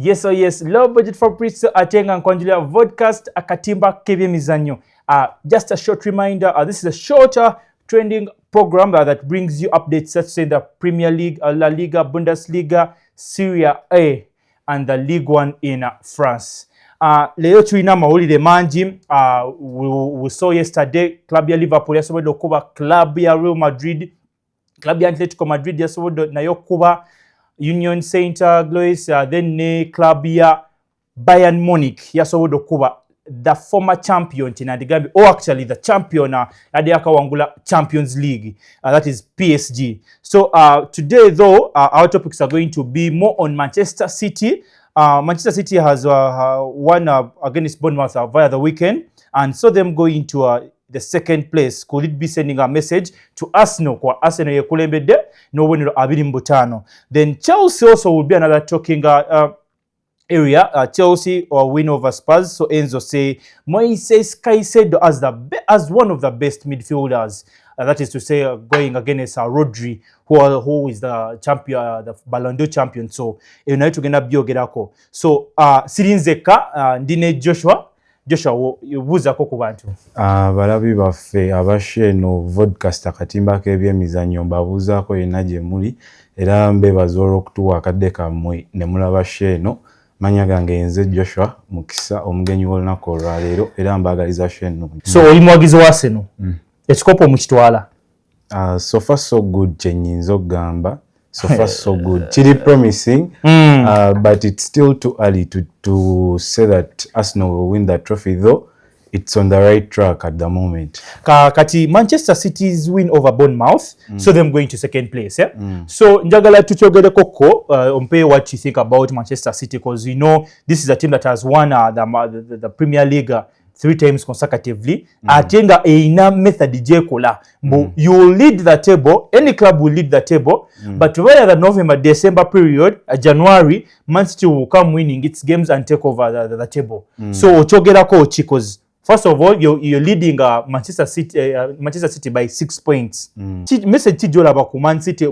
Yes, oh yes, low budget for Pritz Atenga Nkonjulia vodcast Akatimba kebyemizannyo. Just a short reminder, this is a shorter trending program that brings you updates such as the Premier League, La Liga, Bundesliga, Serie A, and the Ligue 1 in France. Leo tulina mawulire mangi. We saw yesterday club ya Liverpool yasobodde okuba club ya Real Madrid, club ya Atletico Madrid yasobodde nayo kuba Union Saint Louis, then ne club ya Bayern Munich yasobodde okuba the former champion tinadigambi, or actually the champion yadde yakawangula Champions League, that is PSG. So today though our topics are going to be more on Manchester City. Manchester City has won against Bournemouth via the weekend, and so them going to the second place. Could it be sending a message to Arsenal? Kwa Arsenal yekulembedde n'obubonero 25. Then Chelsea also will be another talking area. Chelsea or win over Spurs. So Enzo say Moises Caicedo as one of the best midfielders. That is to say, going against Rodri, who is the champion, the Ballon d'Or champion. So naye tugenda byogerako. So sirinzeka ndine Joshua yobuuzako ku bantu. Balabi baffe abashe no vodcast Akatimba kebyemizannyo mbabuuzaako yenna gye muli era mbeebaza olw'okutuwa akadde kammwe ne mulaba sheeno. Manya gange nze Joshua Mukisa omugenyi w'olunaku olwaleero era mbaagaliza sheeno. So oli muwagizi wa Arsenal? Ekikopo mukitwala? So far so good kyenyinza okugamba. So far so good. Chili promising, but it's still too early to say that Arsenal will win that trophy, though it's on the right track at the moment. Kati Manchester City's win over Bournemouth, so them going to second place. Yeah? So njagala tuchogere koko umpe what you think about Manchester City, because you know this is a team that has won the Premier League 3 times consecutively. Atenga eina method jekola. You will lead the table, any club will lead the table, but via the November, December period, January, Man City will come winning its games and take over the table. So ochogera ko chicos. First of all, you're leading Manchester City by 6 points. Message tijola ba ku Man City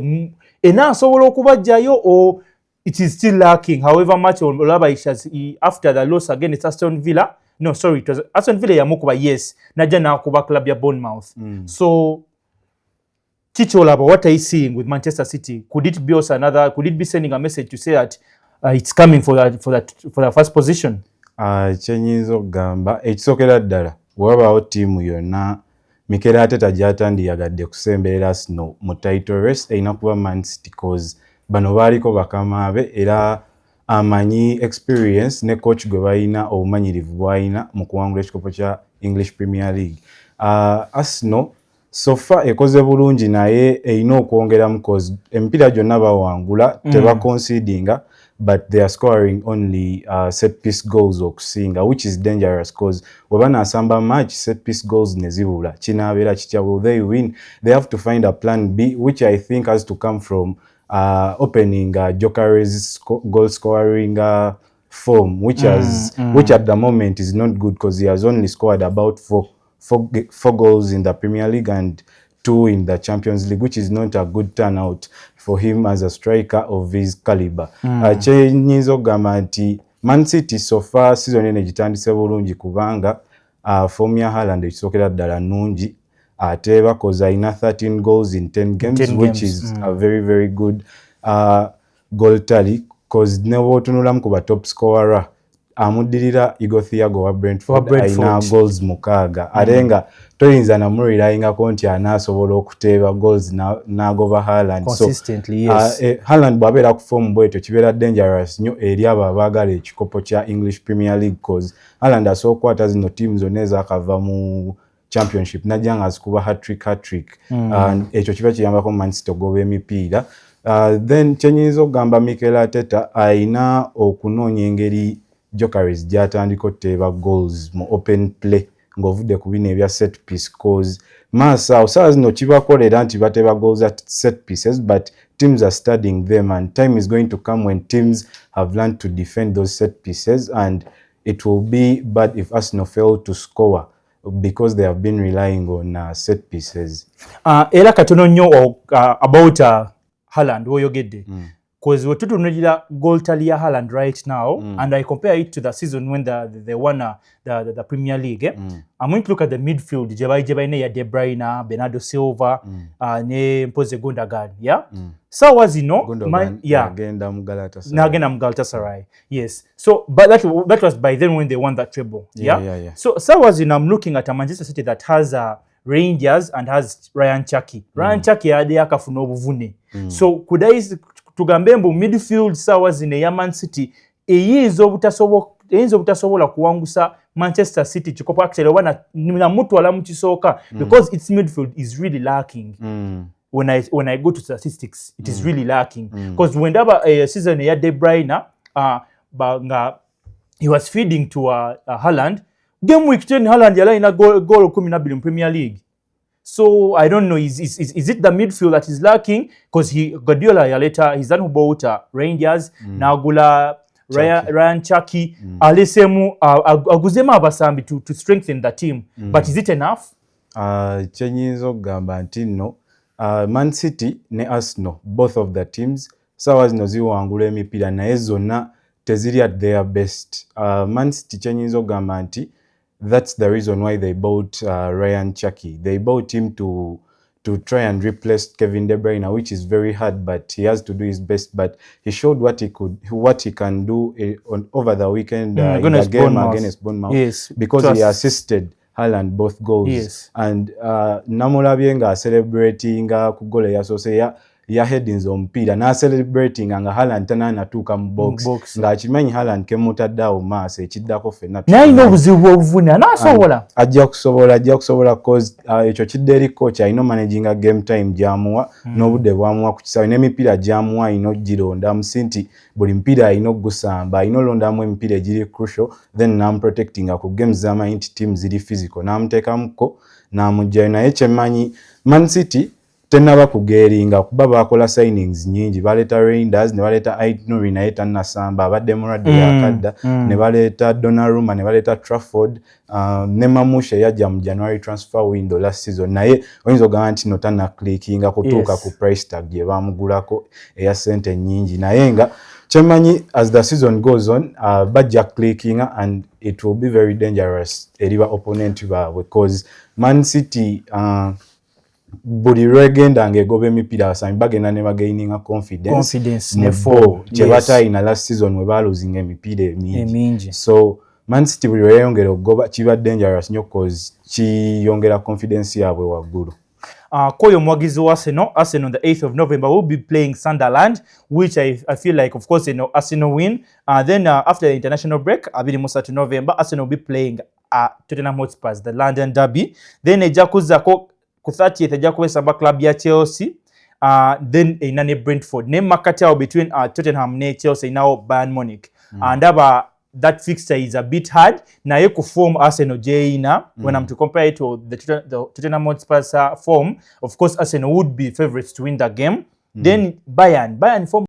ena sobola okubajjayo, or it is still lacking. However much olaba after the loss against Aston Villa. No, sorry, it was Aston Villa yamukuba, yes. Naja na kuba club ya Bournemouth. So Chicholaba, what are you seeing with Manchester City? Could it be also could it be sending a message to say that it's coming for the first position? Kyenyinza okugamba ekisokera ddala wabaawo ttiimu yonna Mikel Arteta gy'atandiyagadde kusemberera Arsenal mu title race erina kuba Man City, cause bano baaliko bakama be era amanyi experience ne coach gwe balina obumanyirivu bw'alina mu kuwangula ekikopo kya English Premier League. Arsenal so far ekoze bulungi naye erina okwongeramu, cause emipiira gyonna bawangula teba concedinga, but they are scoring only set piece goals okusinga, which is dangerous, cause webana asamba match set piece goals ne zibula kinaabeera kitya. Will they win? They have to find a plan B, which I think has to come from opening Jokeris goal scoring form, which at the moment is not good, because he has only scored about four goals in the Premier League and 2 in the Champions League, which is not a good turnout for him as a striker of his caliber. Kyenyinza okugamba nti Man City so far season eno gitandise bulungi kubanga form ya Haaland ekisookera ddala nnungi. Ate bakoze alina 13 goals in 10 games, which is a very very good goal tally, cause ne bw'otunulamu ku ba top scorer amuddirira Igor Thiago wa Brentford alina goals 6 ate nga toyinza namulirayingako nti anaasobola okuteeba goals n'agoba Haaland. Consistently, so, yes. Haaland bw'abeera ku form bwetyo kibeera dangerous nnyo eri abo abaagala ekikopo kya English Premier League, cause Haaland asobola okukwata zino team zonna ezakava mu championship najja nga azikuba hat-trick. Ekyo kiba kiyambako Man City ogoba emipiira. Then kyenyinza okugamba Mikel Arteta alina okunoonya engeri Jokeris gy'atandika okuteeba goals mu open play ng'ovudde ku bino ebya set piece, cause maaso saa zino kibakolera nti bateeba goals at set pieces, but teams are studying them, and time is going to come when teams have learned to defend those set pieces, and it will be bad if Arsenal fail to score because they have been relying on set pieces. Era katono nnyo about Haaland woyogedde. because we're tutunulira goal tally ya Haaland right now, and I compare it to the season when they won the Premier League. I'm going to look at the midfield. Jebaine ya De Bruyne, Bernardo Silva, ne Mpoze Gundogan. Yeah. Sawa zino, agenda mu Galatasaray. Nagenda mu Galatasaray. Yes. So, but that was by then when they won that treble. Yeah. So sawa zino, I'm looking at a Manchester City that has Rangers and has Ryan Cherki. Ryan Cherki yade yakafuna obuvune. So kudai tugambe mbu midfield sawa zino ya Man City eyinza obutasobola kuwangusa Manchester City chikopo actually wana na mtu ala mu kisooka because its midfield is really lacking. When I go to statistics, it is really lacking because when that season ya De Bruyne he was feeding to Haaland. Game week 10 Haaland yala ina goal 12 in Premier League. So I don't know, is it the midfield that is lacking? Because Guardiola yaleta he's done who bought Rangers, Nagula, Ryan Cherki, alesemu aguzema abasambi to strengthen the team. But is it enough? Chenyizo gamba ntino Man City ne Arsenal, both of the teams sawa zino ziwangula emipira naye zonna teziri at their best. Man City chenyizo gamba nti that's the reason why they bought Ryan Cherki. They bought him to try and replace Kevin De Bruyne, which is very hard, but he has to do his best. But he showed what he can do over the weekend in the game against Bournemouth. Yes, because he assisted Haaland both goals. Yes. And namulabye nga celebrating ku goal yasoose ya headings omupiira na celebrating nga Haaland tanatuuka mu box nga akimanyi Haaland kemutaddawo maaso ekiddako ffenna naye obuzibu obuvuna nasobola ajja kusobola cause ekyo kidde eri coach ayina managing game time gyamuwa n'obudde bwamuwa ku kisaawe n'emipiira gyamuwa ayina ogironda musi nti buli mpiira ayina ogusamba ayina olondamu emipiira egiri crucial then namprotecting ku games z'amanyi nti team ziri physical namuteekamuko namugjayo naye kyemmanyi Man City tenaba kugeringa kuba bakola signings nyingi baleta Rangers ne baleta Aït-Nouri naye tannasamba abadde Muradi yakadda ne baleta Donnarumma ne baleta Trafford ne Mamushe yajja mu January transfer window last season naye oyinza ogamba nti no tanna clickinga kutuuka ku price tag gye bamugulako eya sente nyingi naye nga kyemmanyi as the season goes on bajja clickinga and it will be very dangerous eri ba opponent baabwe because Man City buli lwegenda ng'egoba emipiira abasambi bagenda ne bagaininga confidence ne fall kyebatayina last season we baaloozinga emipiira emingi so Man City buli lweyongera okugoba kiba dangerous nnyo cause kiyongera confidence yaabwe waggulu. Koyo omuwagizi wa Arsenal on the 8th of November will be playing Sunderland, which I feel like, of course, Arsenal win. Then after the international break, 23 November, Arsenal will be playing Tottenham Hotspur, the London Derby. Then ejakuzako ku 30th ejakuwesamba club ya Chelsea. Then inane Brentford. Ne makatao between Tottenham ne Chelsea now Bayern Munich. And that fixture is a bit hard. Naye ku form Arsenal Jaina when I'm to compare it to the Tottenham Hotspur's form, of course Arsenal would be favorites to win the game. Then Bayern form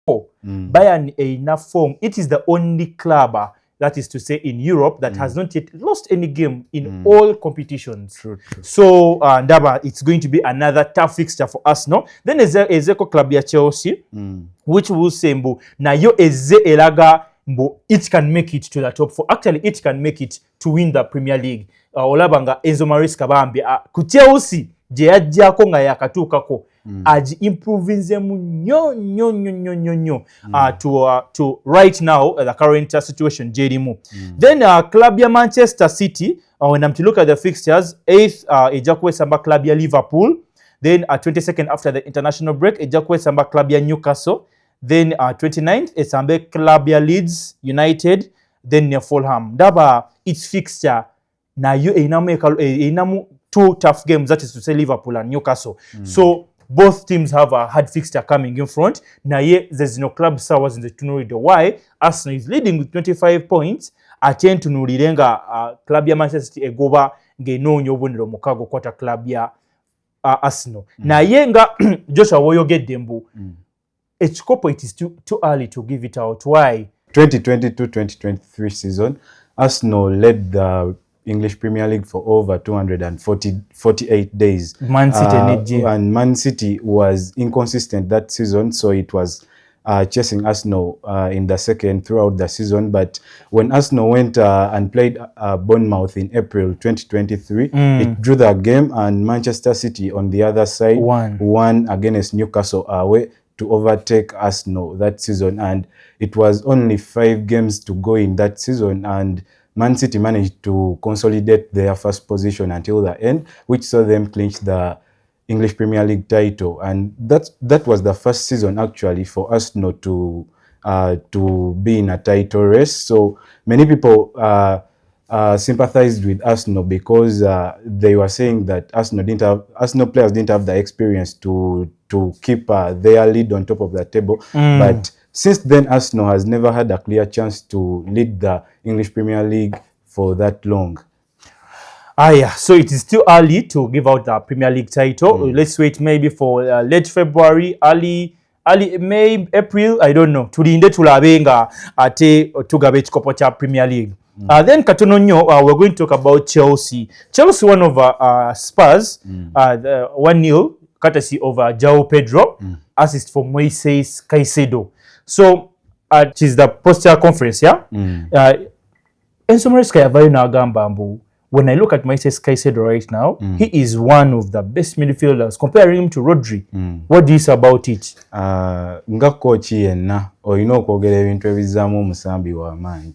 4. Bayern enough form. It is the only club that is to say in Europe that has not yet lost any game in all competitions. True. So ndaba it's going to be another tough fixture for Arsenal. Then ezeko club ya Chelsea which will say mbu nayo eze elaga it can make it to the top 4. Actually, it can make it to win the Premier League. Olabanga Enzo Maresca bambi ku Chelsea je yajjako nga yakatuukako aji improvinzemu nnyo to right now the current situation jerimu. Then club ya Manchester City, when I'm to look at the fixtures, 8th ejakuwesamba club ya Liverpool. Then 22nd after the international break ejakuwesamba club ya Newcastle. Then 29th esambe club ya Leeds United, then near Fulham. Daba its fixture na you inamu 2 tough games, that is to say Liverpool and Newcastle. So both teams have a hard fixture coming in front. Na ye there's no club sawas in the tunulido. Why? Arsenal is leading with 25 points. Atien tunulirenga club ya Manchester City egoba ngenonyo obonero mukago kwata club ya Arsenal. Na ye nga Joshua woyogedde mbu ekikopo it is too early to give it out. Why? 2022-2023 season, Arsenal led the English Premier League for over 248 days. Man City and Man City was inconsistent that season, so it was chasing Arsenal in the second throughout the season. But when Arsenal went and played Bournemouth in April 2023, it drew the game, and Manchester City on the other side won against Newcastle away to overtake Arsenal that season. And it was only 5 games to go in that season, and Man City managed to consolidate their first position until the end, which saw them clinch the English Premier League title. And that was the first season actually for Arsenal to be in a title race. So many people sympathized with Arsenal because they were saying that Arsenal players didn't have the experience to keep their lead on top of the table. But since then, Arsenal has never had a clear chance to lead the English Premier League for that long. Yeah, so it is still early to give out the Premier League title. Let's wait maybe for late February, early May, April, I don't know. Tulinde tulabenga ate tugabe ekikopo cha Premier League. Then katono nnyo, we're going to talk about Chelsea. Chelsea won over Spurs 1-0, courtesy of João Pedro, assist for Moises Caicedo. So it is the post-year conference, yeah? Enzo Maresca yavayo n'agamba mbu, when I look at Moises Caicedo right now, he is one of the best midfielders, comparing him to Rodri. What do you say about it? Nga coach yenna olina okwogera ebintu ebizaamu omusambi w'amaanyi.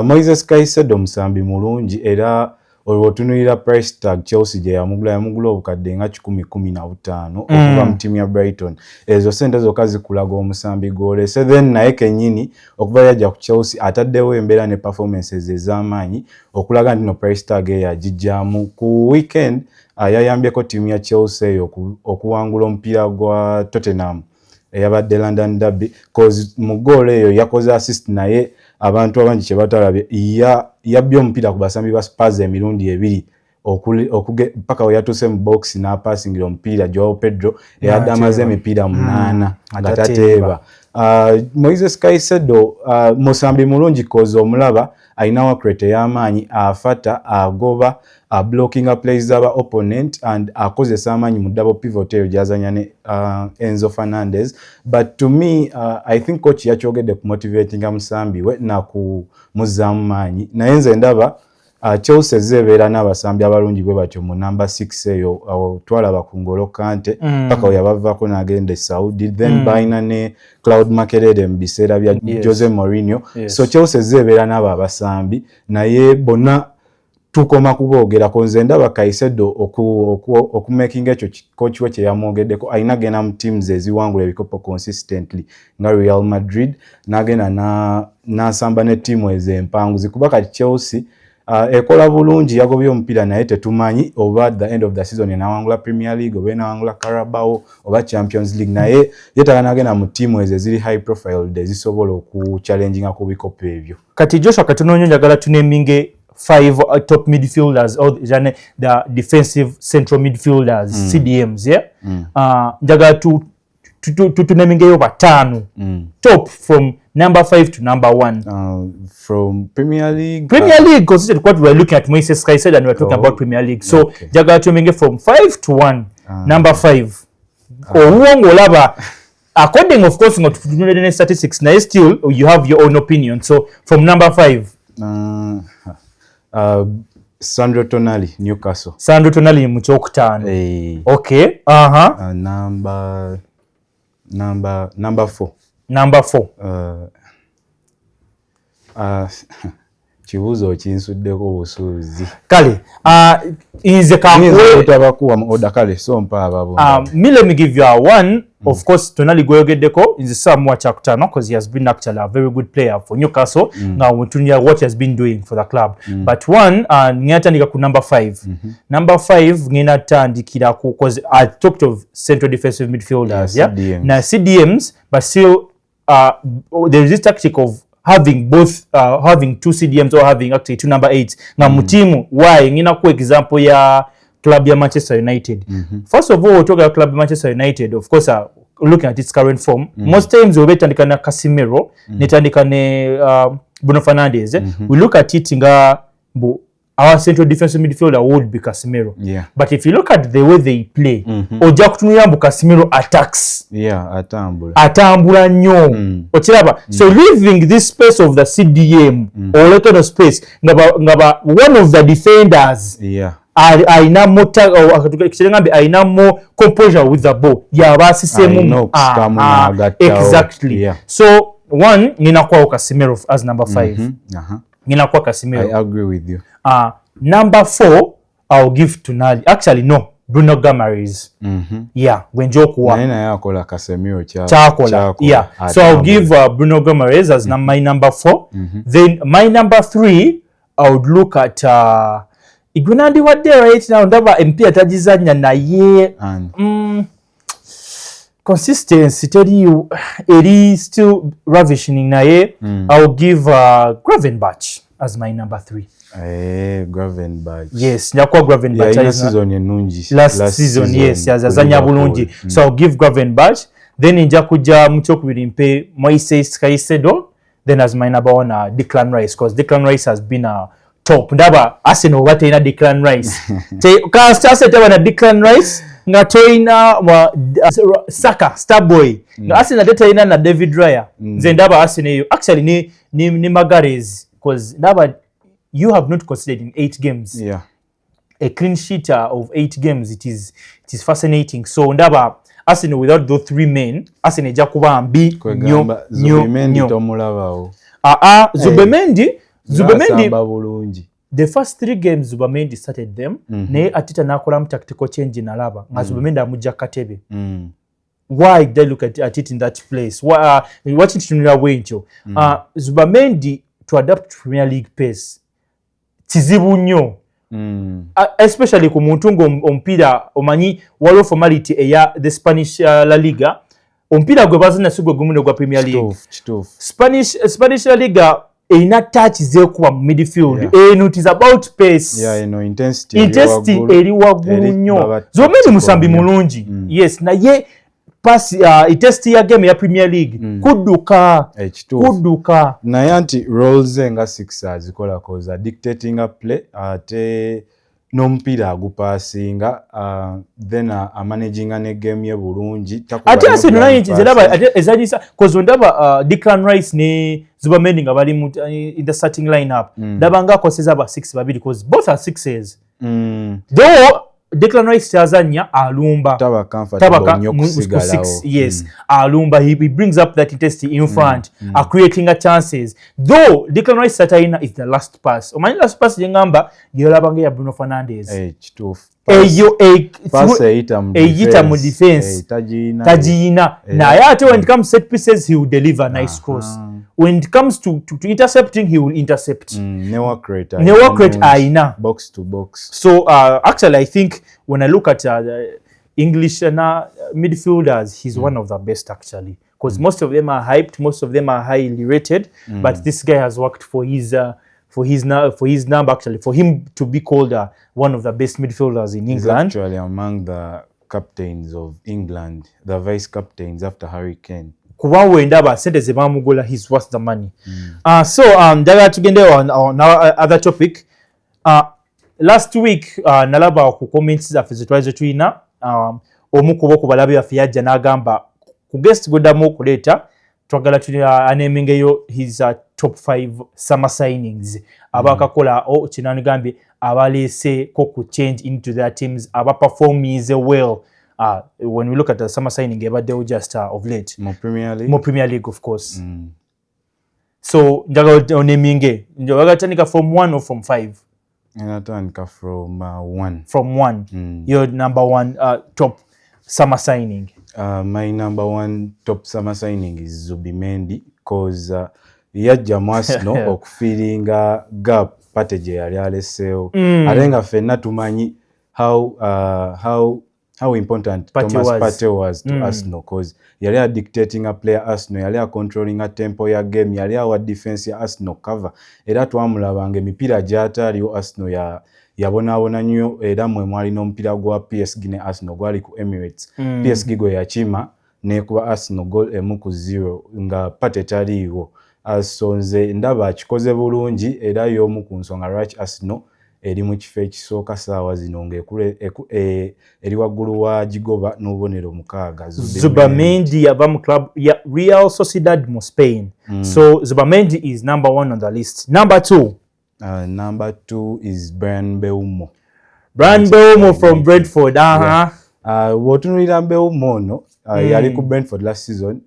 Moises Caicedo musambi mulungi, era olwotunulira price tag Chelsea gye yamugula obukadde nga 10-15 okuva mu timu ya Brighton. Ezo sente zokka zikulaga omusambi gw'olese. Then naye kennyini okuva yajja ku Chelsea ataddewo embeera ne performances ez'amaanyi okulaga nti no price tag yagijjaamu. Ku weekend yayambyeko timu ya Chelsea eyo okuwangula omupiira gwa Tottenham eyabadde London Derby, cause mu goal eyo yakoze assist, naye abantu abangi kye batalabye yabbye omupiira ku basambi ba Spurs emirundi 2 paka we yatuuse mu box n'apasingira omupiira Joao Pedro eyadde amaze emipiira 8 nga tateeba. Moises Caicedo musambi mulungi cause omulaba alina wakrete y'amaanyi, afata, agoba, blocking plays z'aba opponent, and akozesa amaanyi mu double pivot eyo gyazanya ne Enzo Fernandez. But to me, I think coach yakyogedde ku motivating musambi we na ku muzzaamu maanyi, naye nze ndaba Chelsea zebeera n'abasambi abalungi bwe batyo mu number 6 eyo twalaba ku Ngolo Kante paka we yabavaako n'agenda e Saudi, then bayina ne Claude Makelele mu biseera bya Jose Mourinho. So Chelsea zebeera n'abo abasambi, naye bonna tukoma kubogerako. Nze ndaba Caicedo okumaking ekyo coach we kye yamwogeddeko, alina genda mu teams eziwangula ebikopo consistently nga Real Madrid, n'agenda n'asamba ne ttiimu ez'empanguzi kuba kati Chelsea ekola bulungi, yagobye omupiira naye tetumanyi oba at the end of the season enawangula Premier League oba enawangula Carabao oba Champions League, naye yetala nagenda mu ttiimu ezo eziri high profile ezisobola okuchallenginga ku bikopo ebyo. Kati Joshua katono nnyo njagala tuneminge 5 top midfielders or the defensive central midfielders, CDMs, yeah? Njagala tunemingeyo batano top from number 5 to number 1. From Premier League? Premier League, considered what we're looking at Moises Caicedo and we're talking about Premier League. So, Jaga Chomenge from 5 to 1. Number 5. According, of course, not to statistics, now still you have your own opinion. So, from number 5. Sandro Tonali, Newcastle. Sandro Tonali, Muchoktan. Okay. Number 4. Number 4. Kibuzo kinsuddeko obusuuzi. Kale, inze kankwe tabakuwa mu order kale so mpa ababo. Let me give you a 1. Of course, Tonali gweyogeddeko inze Samuel Chakutano because he has been actually a very good player for Newcastle. Now wetunya what he has been doing for the club. But 1 ngatandika ku number 5. Number 5 ngina tandikira ku because I talked of central defensive midfielders, yeah? CDMs. Now CDMs, but still there is this tactic of having both having 2 CDMs or having actually 2 number 8s. Nga mutimu why ngina ku example ya club ya Manchester United. First of all, we talk about club Manchester United, of course, looking at its current form. Most times we betandika na Casemiro, netandika ne Bruno Fernandes. We look at it nga our central defensive midfielder would be Casemiro. Yeah. But if you look at the way they play, ojja kutunulira mbu Casemiro attacks. Yeah, atambula nnyo. Okiraba. So leaving this space of the CDM or little space ngaba one of the defenders. Yeah. Aina more composure with the ball. Yabasisemu. Exactly. Yeah. So one nina kwa Casemiro as number 5. Nina kwa Casemiro. I agree with you. Number 4 I'll give to Nali. Actually no, Bruno Guimaraes. Yeah, wenjokuwa. Naina yakola Casemiro chakola. Yeah. So I'll give Bruno Guimaraes as my number 4. Then my number 3 I would look at Iguna wadde right now ndaba MP atagizanya naye consistency tell you it is still ravishing naye. I will give Gravenberch as my number 3. Gravenberch. Yes, nyakwa Gravenberch. Yeah, season enungi. Last season yes, yazanya bulungi. So I'll give Gravenberch. Then inja kuja muchokubiri mpe Moises Caicedo. Then as my number 1 Declan Rice, because Declan Rice has been top. Ndaba Arsenal wataina Declan Rice. Arsenal na Declan Rice nga toina Saka Starboy. Nga Arsenal detaina na David Raya. Ndaba Arsenal actually ni Magalhaes, because ndaba you have not considered in 8 games. Yeah. A clean sheet of 8 games. It is fascinating. So ndaba Arsenal without those 3 men, Arsenal jakuba mbi nyo tomulabawo. Zubemendi the first 3 games Zubemendi started them. Naye Ateta nakola tactical change in alaba. Nga Zubemendi amujja katebe. Why did they look at it in that place? Watching tunula wencho. Zubemendi to adapt to Premier League pace. Kizibu nnyo. Especially ku muntu ompira omanyi waliwo formality eya the Spanish La Liga. Ompira gwe bazina sigwe gumu gwa Premier League. Spanish La Liga ina touch zekuba mu midfield. It is about pace. Yeah, intensity eri waggulu nnyo. Zubemendi musambi mulungi. Yes, naye pass test ya game ya Premier League kudduka. Naye anti roles nga 6 azikola koza dictating a play ate n'omupiira agupaasinga then managing ne game ye bulungi. Ate Arsenal naye nziraba ezanyisa cause ndaba Declan Rice ne Zubemendi nga bali in the starting lineup. Ndaba nga akoseza ba 6 babiri because both are 6s. Though Declan Rice yazanya alumba taba comfortable nnyo kusigalawo. Yes, alumba he brings up that intensity in front, creating chances. Though Declan Rice Sataina is the last pass. Omanyi last pass yengamba yolabanga ya Bruno Fernandes. Kituufu. Eyo pass eyita mu defense. Tajina. Naye ate when it comes set pieces he will deliver nice cross. When it comes to intercepting he will intercept. Never create aina box to box. So actually I think when I look at English midfielders, he's one of the best actually, because most of them are hyped, most of them are highly rated, but this guy has worked for his number actually, for him to be called one of the best midfielders in England. He's actually among the captains of England, the vice captains after Harry Kane. Kuba wendaba sente ze bamugola, he's worth the money. So njagala tugende on our other topic. Last week nalaba ku comments zaffe zetwalize tulina omu kubo ku balabe baffe yajja n'agamba ku guest guddamu okuleeta twagala tulina anemingeyo his top 5 summer signings abakakola kinanigambye abaleese ko ku change into their teams abaperformize well. When we look at the summer signing ebaddewo just of late more Premier League of course. So njagala oneminge njagala tandika from 1 or from 5? Natandika from 1. From 1. Your number 1 top summer signing? My number 1 top summer signing is Zubimendi, because yajja mu Arsenal okufiringa gap pate gye yali aleseewo. Ate nga ffenna tumanyi how important Thomas Partey was to Arsenal, because yali a dictating a player Arsenal, yali a controlling a tempo ya game, yali a defense ya Arsenal cover. Era twamulabanga emipiira gy'ataaliwo Arsenal yabonaabona nnyo, era mwe mwali n'omupiira gwa PSG ne Arsenal gwali ku Emirates. PSG gwe yakima n'ekuba Arsenal goal 1-0 nga Partey taliiwo. So nze ndaba akikoze bulungi, era y'omu ku nsonga lwaki Arsenal eri mu kifo ekisooka ssaawa zino eri waggulu wa gigoba n'obubonero 6. Zubamendi yava mu club ya Real Sociedad mu Spain. So Zubamendi is number 1 on the list. Number 2. Number 2 is Brian Mbeumo. Brian Mbeumo from Brentford. Bw'otunuulira Mbeumo ono yali ku Brentford last season,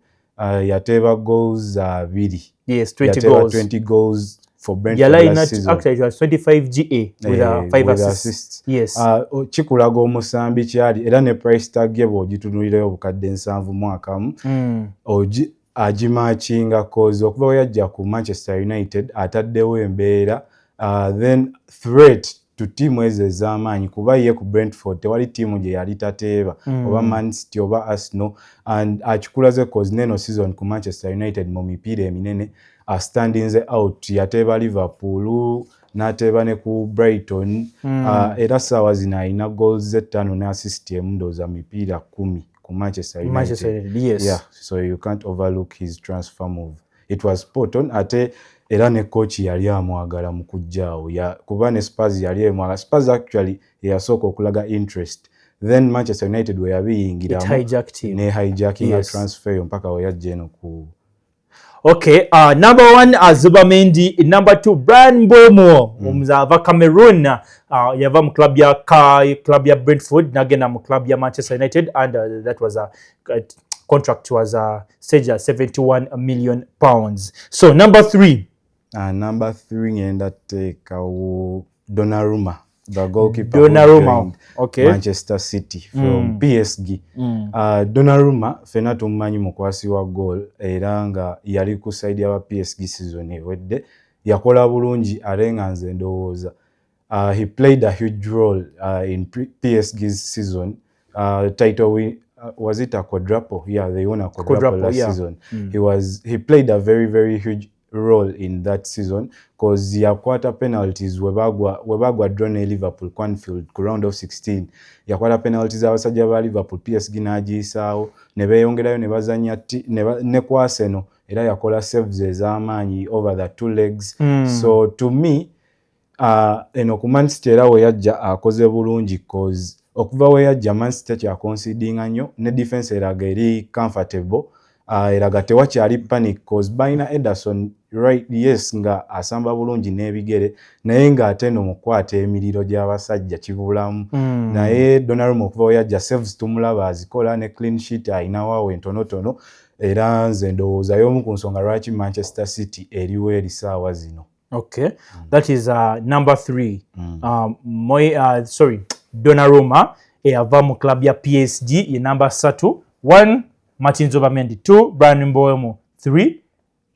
yateeba goals 2. Yes, 20 goals. 20 goals for Brentford last season. Actually, it was 25 GA with 5 assists. Yes. Kikulaga omusambi kyali era ne price tag ye bw'ogitunuulirayo obukadde 7 mwakamu. Agimatchinga cause okuva we yajja ku Manchester United ataddewo embeera then threat to team ezo ez'amaanyi kuba ye ku Brentford tewali tiimu gye yali tateeba oba Man City oba Arsenal, and akikulaze cause neno season ku Manchester United mu mipiira eminene standings out yateeba Liverpool n'ateeba ne ku Brighton era ssaawa zino alina goals 5 ne assist emu ndowooza mipiira 10 ku Manchester United. Yes. Yeah, so you can't overlook his transfer move. It was spot on. Ate era ne coach yali amwagala mu kujjaawo kuba ne Spurs yali amwagala. Spurs actually yasooka okulaga interest, then Manchester United we yabiyingiramu ne hijacking transfer mpaka we yajja eno ku. Okay, number 1 Zubamendi, number 2 Brian Mbeumo omuzava Cameroon, yava mu club ya Brentford nagenda mu club ya Manchester United, and that was a contract was staged at 71 million pounds. So number 3. Number 3 ngenda teekawo Donnarumma, the goalkeeper Donnarumma, okay. Manchester City from PSG. Donnarumma fena tumanyi mukwasi wa goal era nga yali ku side ya PSG season ewedde, yakola bulungi alenga nze ndowooza. He played a huge role in PSG's season. Title win, was it a quadruple? Yeah, they won a quadruple last season. He played a very, very huge role in that season because yakwata penalties webagwa draw ne Liverpool Quanfield ku round of 16. Yakwata penalties abasajja ba Liverpool PSG n'agiyisaawo ne beeyongerayo ne bazanya ne ku Arsenal era yakola saves ez'amaanyi over the 2 legs. So to me eno ku Man City era we yajja akoze bulungi cause okuva we yajja Man City kya concedinga nnyo ne defense eraga eri comfortable. Eraga tewakyali panic cause baina Ederson right, yes, nga asamba bulungi n'ebigere naye ng'ate no mukwata emiriro gy'abasajja kibulamu. Naye Donnarumma okuva we yajja saves tumulaba azikola ne clean sheet ayina waawe entonotono era nze ndowooza y'omu ku nsonga lwaki Manchester City eriwo eri ssaawa zino. Okay, that is number 3. Donnarumma eyava mu club ya PSG ye number 3. 1 Martin Zubamendi, 2 Brian Mbeumo, 3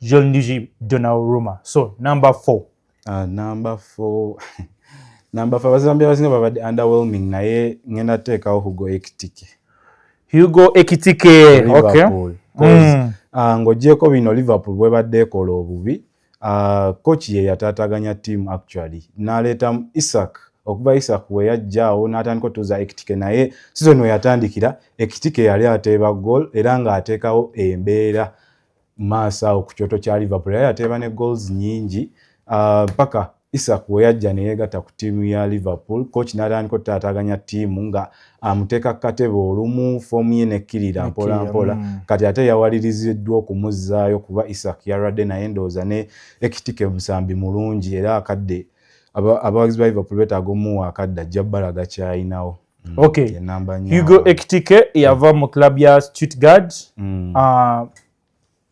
Jean-Luigi Donnarumma. So number 4. Number 4 abazambi abasinga babadde underwhelming naye ngenda teekawo Hugo Ekitike. Liverpool. Okay. Ng'oggyeko bino Liverpool bwe badde ekola obubi. Coach ye yataataganya team actually n'aleeta Isak. Okuva Isak we yajjaawo n'atandika otuuza Ekitike naye season we yatandikira Ekitike yali ateeba goal era ng'ateekawo embeera maaso awo ku kyoto kya Liverpool era yateeba ne goals nnyingi paka Isak we yajja ne yeegatta ku ttiimu ya Liverpool. Coach n'atandika otaataganya ttiimu nga amuteeka ku katebe olumu foomu ye nekkirira mpola mpola. Kati ate yawaliriziddwa okumuzzaayo kuba Isak yalwadde naye ndowooza ne Ekitike musambi mulungi era akadde abawagizi ba Liverpool betaaga omuwa akadde ajja balaga kyayinawo. Okay, Hugo Ekitike yava mu club ya Stuttgart.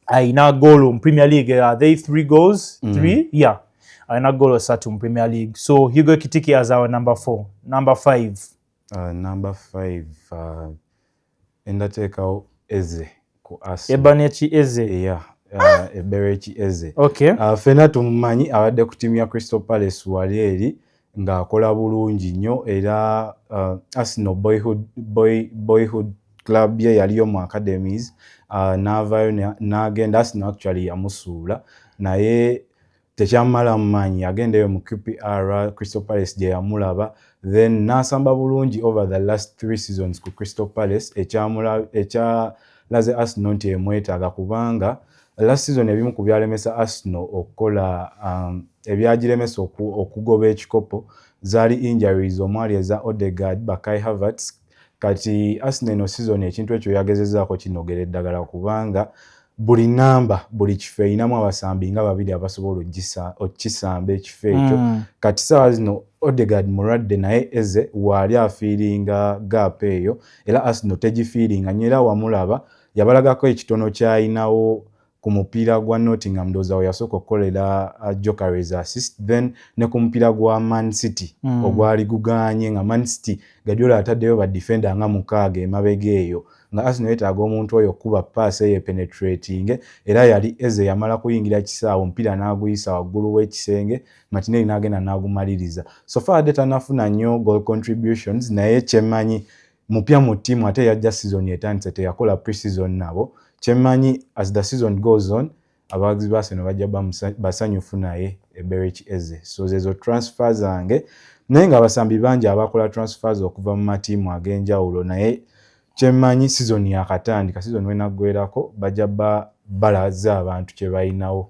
Ayina goal mu Premier League. Are they 3 goals? 3? Yeah. Ayina goal asatu mu Premier League. So Hugo Ekitike as our number 4. Number 5. Number 5 endateekawo Eze ku Arsenal. Ebanechi Eze. Yeah. Eberechi Eze. Okay. Fena tumumanyi abadde ku tiimu ya Crystal Palace wali eri ng'akola bulungi nnyo era Arsenal boyhood club ye yaliyo mu academies, n'avaayo n'agenda. Arsenal actually yamusuula naye tekyamala mumanyi, yagendayo mu QPR Crystal Palace gye yamulaba, then n'asamba bulungi over the last 3 seasons ku Crystal Palace ekyalaze Arsenal nti emwetaaga kubanga last season ebimu ku byalemesa Arsenal okukola ebyagiremesa okugoba ekikopo zaali injuries omwali eza Odegaard, Kai Havertz. Kati Arsenal eno season ekintu ekyo yagezezaako kinogera eddagala kubanga buli namba buli kifo erinamu abasambi nga babiri abasobola okukisamba ekifo ekyo. Kati ssaawa zino Odegaard mulwadde naye Eze waali afiiringa gap eyo era Arsenal tegifiiringa nnyo era wamulaba yabalagako ekitono kyayinawo ku mupiira gwa Nottingham ndowooza we yasooka okukolera Gyökeres assist, then ne ku mupiira gwa Man City ogwali gugaanye nga Man City Guardiola ataddeyo badefender nga 6 emabega eyo nga Arsenal yeetaaga omuntu oyo okuba pass eyo penetrating era yali Eze yamala kuyingira kisaawe omupiira n'aguyisa waggulu w'ekisenge Martinelli n'agenda n'agumaliriza. So far ate tanafuna nnyo goal contributions naye kyemmanyi mupya mu ttiimu ate yajja season etandise teyakola pre-season nabo. Kyemmanyi as the season goes on abawagizi ba Arsenal bajja basanyufu naye Eberechi Eze. So zezo transfer zange naye nga abasambi bangi abakola transfers okuva mu matiimu ag'enjawulo naye kyemmanyi season yakatandika season wenaggwerako bajja balaza abantu kye balinawo.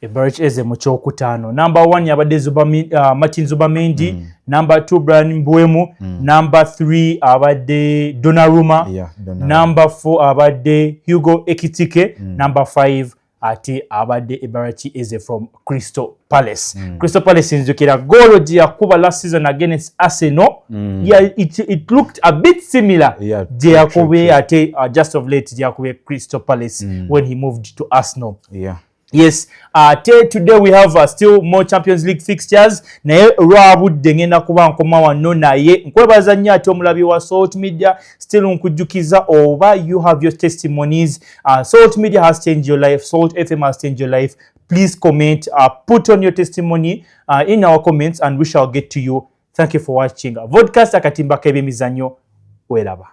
Eberechi Eze mu kyokutaano. Number 1 yabadde Martin Zubamendi, number 2 Brian Mbeumo, number 3 abadde Donnarumma, number 4 abadde Hugo Ekitike, number 5 ate abadde Eberechi Eze from Crystal Palace. Crystal Palace nzukira goal gye yakuba last season against Arsenal. Yeah, it looked a bit similar. Gye yakube ate just of late gye yakube Crystal Palace when he moved to Arsenal. Yes, today we have still more Champions League fixtures. Naye lwabudde ngenda kuba nkoma wano naye nkwebaza nnyo ate omulabi wa Salt Media still nkujjukiza oba you have your testimonies. Salt Media has changed your life. Salt FM has changed your life. Please comment, put on your testimony in our comments and we shall get to you. Thank you for watching. Vodcast Akatimba k'ebyemizannyo. Welaba.